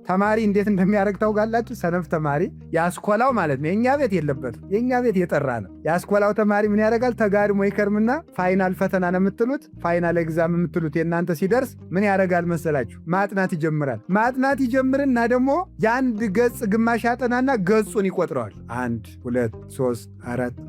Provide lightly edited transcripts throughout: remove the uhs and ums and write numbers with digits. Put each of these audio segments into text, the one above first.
ተማሪ እንዴት እንደሚያደርግ ታውቃላችሁ? ሰነፍ ተማሪ ያስኮላው ማለት ነው። የኛ ቤት የለበትም። የኛ ቤት የጠራ ነው። ያስኮላው ተማሪ ምን ያደርጋል? ተጋድሞ ይከርምና ፋይናል ፈተና ነው የምትሉት፣ ፋይናል ኤግዛም የምትሉት የእናንተ ሲደርስ ምን ያደርጋል መሰላችሁ? ማጥናት ይጀምራል። ማጥናት ይጀምርና ደግሞ የአንድ ገጽ ግማሽ ያጠናና ገጹን ይቆጥረዋል። 1 2 3 4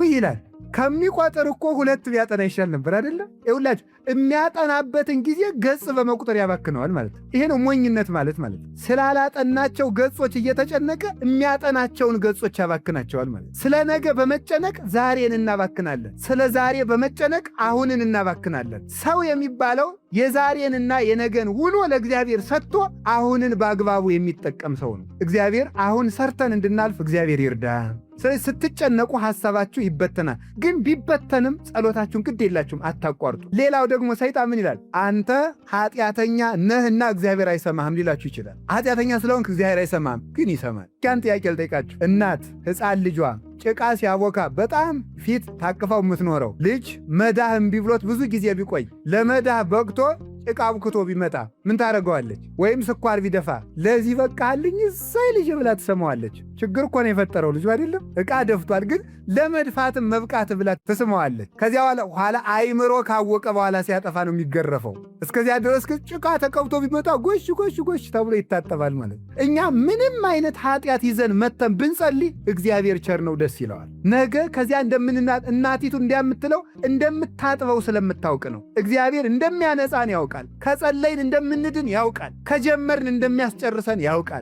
ይላል። ከሚቆጥር እኮ 2 ቢያጠና ይሻል ነበር አይደለም? ይኸውላችሁ የሚያጠናበትን ጊዜ ገጽ በመቁጠር ያባክነዋል ማለት ነው። ይሄ ነው ሞኝነት ማለት ነው። ስላላጠናቸው ገጾች እየተጨነቀ የሚያጠናቸውን ገጾች ያባክናቸዋል ማለት ነው። ስለ ነገ በመጨነቅ ዛሬን እናባክናለን። ስለ ዛሬ በመጨነቅ አሁንን እናባክናለን። ሰው የሚባለው የዛሬንና የነገን ውሎ ለእግዚአብሔር ሰጥቶ አሁንን በአግባቡ የሚጠቀም ሰው ነው። እግዚአብሔር አሁን ሰርተን እንድናልፍ እግዚአብሔር ይርዳን። ስለዚህ ስትጨነቁ ሐሳባችሁ ይበተናል። ግን ቢበተንም ጸሎታችሁን ግድ የላችሁም፣ አታቋርጡ። ሌላው ደግሞ ሰይጣን ምን ይላል? አንተ ኃጢአተኛ ነህና እግዚአብሔር አይሰማህም ሊላችሁ ይችላል። ኃጢአተኛ ስለሆንክ እግዚአብሔር አይሰማህም፣ ግን ይሰማል። ያን ጥያቄ ልጠይቃችሁ። እናት ሕፃን ልጇ ጭቃ ሲያቦካ በጣም ፊት ታቅፋው የምትኖረው ልጅ መዳህ እምቢ ብሎት ብዙ ጊዜ ቢቆይ ለመዳህ በቅቶ ጭቃ አብክቶ ቢመጣ ምን ታደርገዋለች? ወይም ስኳር ቢደፋ ለዚህ በቃልኝ እሳይ ልጅ ብላ ትሰማዋለች። ችግር እኮ ነው የፈጠረው ልጁ አይደለም? ዕቃ ደፍቷል፣ ግን ለመድፋትም መብቃት ብላ ትስመዋለች። ከዚያ ኋላ አይምሮ ካወቀ በኋላ ሲያጠፋ ነው የሚገረፈው። እስከዚያ ድረስ ግን ጭቃ ተቀብቶ ቢመጣ ጎሽ ጎሽ ጎሽ ተብሎ ይታጠባል ማለት። እኛ ምንም አይነት ኃጢአት ይዘን መተን ብንጸልይ እግዚአብሔር ቸር ነው፣ ደስ ይለዋል። ነገ ከዚያ እናቲቱ እንዲያምትለው እንደምታጥበው ስለምታውቅ ነው። እግዚአብሔር እንደሚያነጻን ያውቃል። ከጸለይን እንደምንድን ያውቃል። ከጀመርን እንደሚያስጨርሰን ያውቃል።